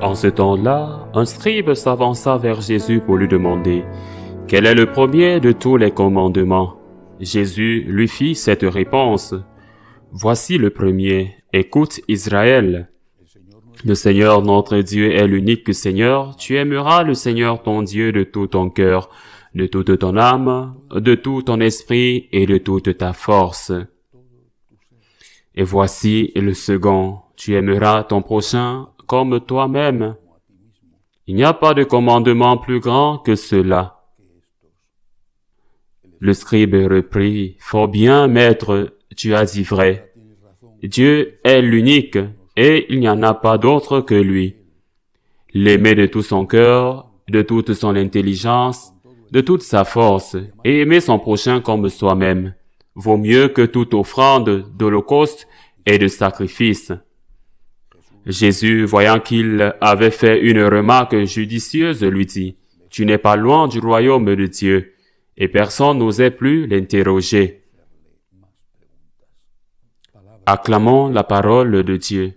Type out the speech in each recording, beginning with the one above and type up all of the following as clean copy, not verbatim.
En ce temps-là, un scribe s'avança vers Jésus pour lui demander « Quel est le premier de tous les commandements ?» Jésus lui fit cette réponse « Voici le premier, écoute Israël. Le Seigneur notre Dieu est l'unique Seigneur, tu aimeras le Seigneur ton Dieu de tout ton cœur, de toute ton âme, de tout ton esprit et de toute ta force. Et voici le second, tu aimeras ton prochain comme toi-même. Il n'y a pas de commandement plus grand que cela. » Le scribe reprit, « Fort bien, maître, tu as dit vrai. Dieu est l'unique, et il n'y en a pas d'autre que lui. L'aimer de tout son cœur, de toute son intelligence, de toute sa force, et aimer son prochain comme soi-même, vaut mieux que toute offrande d'holocauste et de sacrifice. » Jésus, voyant qu'il avait fait une remarque judicieuse, lui dit, « Tu n'es pas loin du royaume de Dieu. » Et personne n'osait plus l'interroger. Acclamons la parole de Dieu.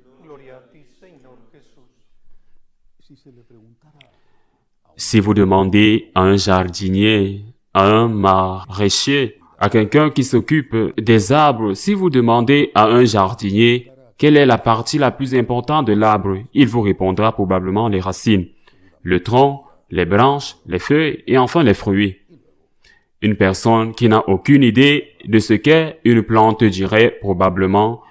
Si vous demandez à un jardinier, à un maraîcher, à quelqu'un qui s'occupe des arbres, si vous demandez à un jardinier quelle est la partie la plus importante de l'arbre, il vous répondra probablement les racines, le tronc, les branches, les feuilles et enfin les fruits. Une personne qui n'a aucune idée de ce qu'est une plante dirait probablement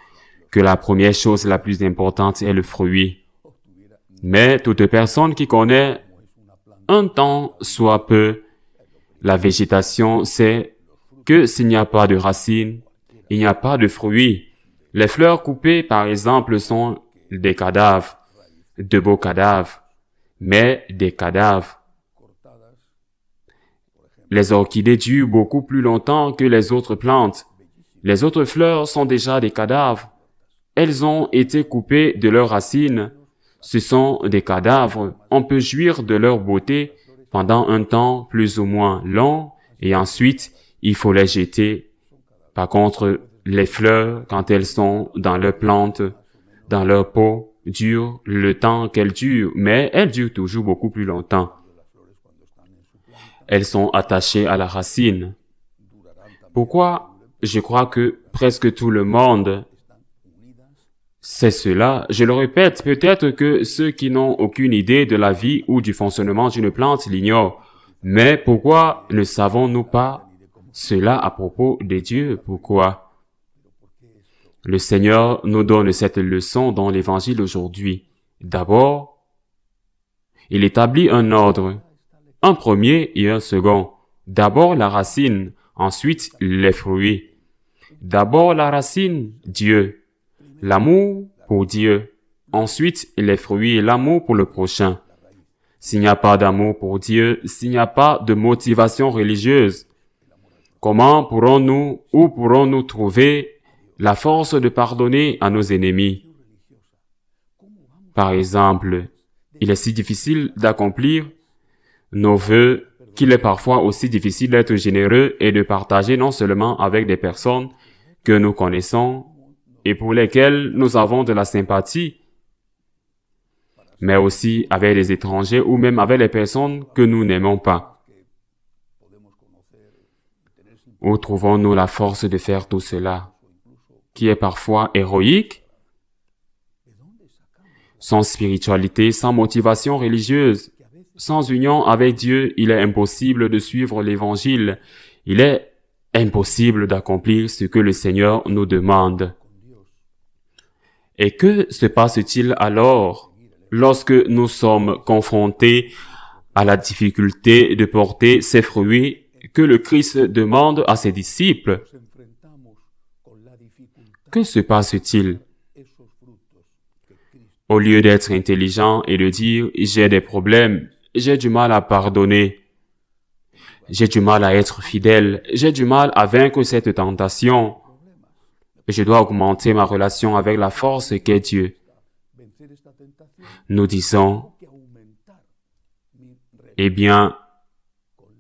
que la première chose la plus importante est le fruit. Mais toute personne qui connaît un tant soit peu la végétation sait que s'il n'y a pas de racines, il n'y a pas de fruits. Les fleurs coupées, par exemple, sont des cadavres, de beaux cadavres, mais des cadavres. Les orchidées durent beaucoup plus longtemps que les autres plantes. Les autres fleurs sont déjà des cadavres. Elles ont été coupées de leurs racines. Ce sont des cadavres. On peut jouir de leur beauté pendant un temps plus ou moins long et ensuite, il faut les jeter. Par contre, les fleurs, quand elles sont dans leur plante, dans leur peau, durent le temps qu'elles durent, mais elles durent toujours beaucoup plus longtemps. Elles sont attachées à la racine. Pourquoi je crois que presque tout le monde sait cela? Je le répète, peut-être que ceux qui n'ont aucune idée de la vie ou du fonctionnement d'une plante l'ignorent. Mais pourquoi ne savons-nous pas cela à propos de Dieu? Pourquoi? Le Seigneur nous donne cette leçon dans l'Évangile aujourd'hui. D'abord, il établit un ordre, un premier et un second. D'abord la racine, ensuite les fruits. D'abord la racine, Dieu. L'amour pour Dieu. Ensuite les fruits et l'amour pour le prochain. S'il n'y a pas d'amour pour Dieu, s'il n'y a pas de motivation religieuse, comment pourrons-nous trouver la force de pardonner à nos ennemis? Par exemple, il est si difficile d'accomplir nos vœux qu'il est parfois aussi difficile d'être généreux et de partager non seulement avec des personnes que nous connaissons et pour lesquelles nous avons de la sympathie, mais aussi avec les étrangers ou même avec les personnes que nous n'aimons pas. Où trouvons-nous la force de faire tout cela, qui est parfois héroïque? Sans spiritualité, sans motivation religieuse, sans union avec Dieu, il est impossible de suivre l'Évangile. Il est impossible d'accomplir ce que le Seigneur nous demande. Et que se passe-t-il alors lorsque nous sommes confrontés à la difficulté de porter ces fruits que le Christ demande à ses disciples? Que se passe-t-il? Au lieu d'être intelligent et de dire « j'ai des problèmes, j'ai du mal à pardonner, j'ai du mal à être fidèle, j'ai du mal à vaincre cette tentation, je dois augmenter ma relation avec la force qu'est Dieu », nous disons « eh bien,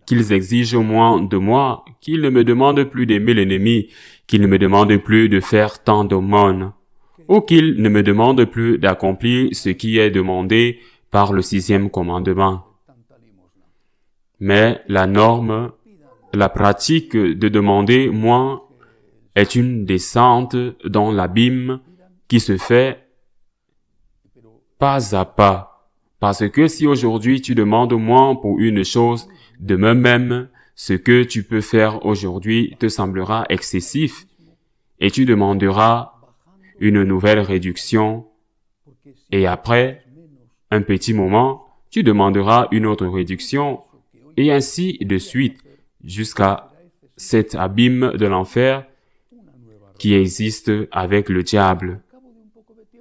qu'ils exigent moins de moi, qu'ils ne me demandent plus d'aimer l'ennemi, qu'ils ne me demandent plus de faire tant d'aumônes, ou qu'ils ne me demandent plus d'accomplir ce qui est demandé par le 6e commandement. Mais la norme, la pratique de demander moins est une descente dans l'abîme qui se fait pas à pas. Parce que si aujourd'hui tu demandes moins pour une chose, demain même, ce que tu peux faire aujourd'hui te semblera excessif et tu demanderas une nouvelle réduction et après, un petit moment, tu demanderas une autre réduction et ainsi de suite jusqu'à cet abîme de l'enfer qui existe avec le diable,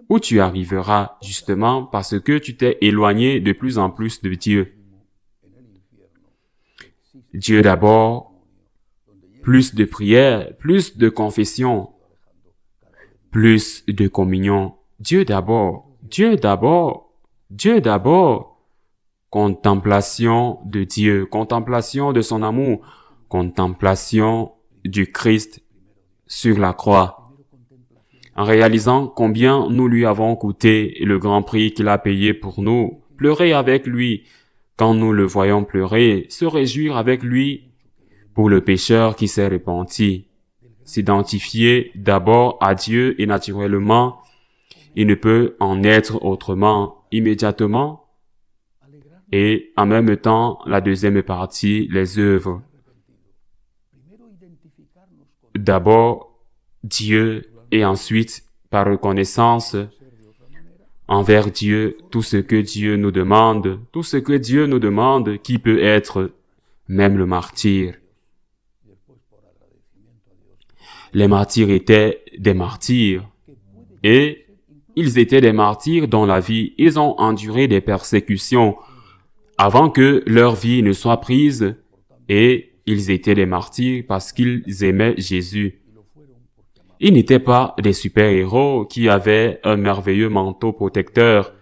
où tu arriveras justement parce que tu t'es éloigné de plus en plus de Dieu. Dieu d'abord, plus de prières, plus de confession, plus de communion. Dieu d'abord, Dieu d'abord, Dieu d'abord. Contemplation de Dieu, contemplation de son amour, contemplation du Christ sur la croix. En réalisant combien nous lui avons coûté et le grand prix qu'il a payé pour nous, pleurer avec lui quand nous le voyons pleurer, se réjouir avec lui pour le pécheur qui s'est repenti, s'identifier d'abord à Dieu et naturellement, il ne peut en être autrement immédiatement et en même temps la deuxième partie, les œuvres. D'abord Dieu et ensuite par reconnaissance envers Dieu, tout ce que Dieu nous demande, qui peut être même le martyr. Les martyrs étaient des martyrs et ils étaient des martyrs dans la vie. Ils ont enduré des persécutions avant que leur vie ne soit prise et ils étaient des martyrs parce qu'ils aimaient Jésus. Ils n'étaient pas des super-héros qui avaient un merveilleux manteau protecteur,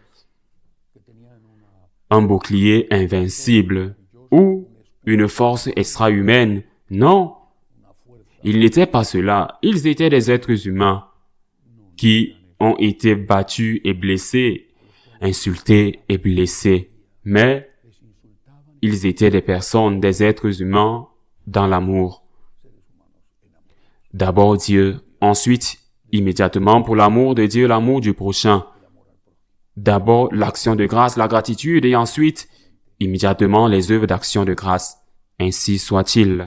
un bouclier invincible ou une force extra-humaine. Non, ils n'étaient pas cela. Ils étaient des êtres humains qui ont été battus et blessés, insultés et blessés. Mais ils étaient des personnes, des êtres humains dans l'amour. D'abord Dieu, ensuite, immédiatement pour l'amour de Dieu, l'amour du prochain. D'abord l'action de grâce, la gratitude et ensuite, immédiatement les œuvres d'action de grâce. Ainsi soit-il.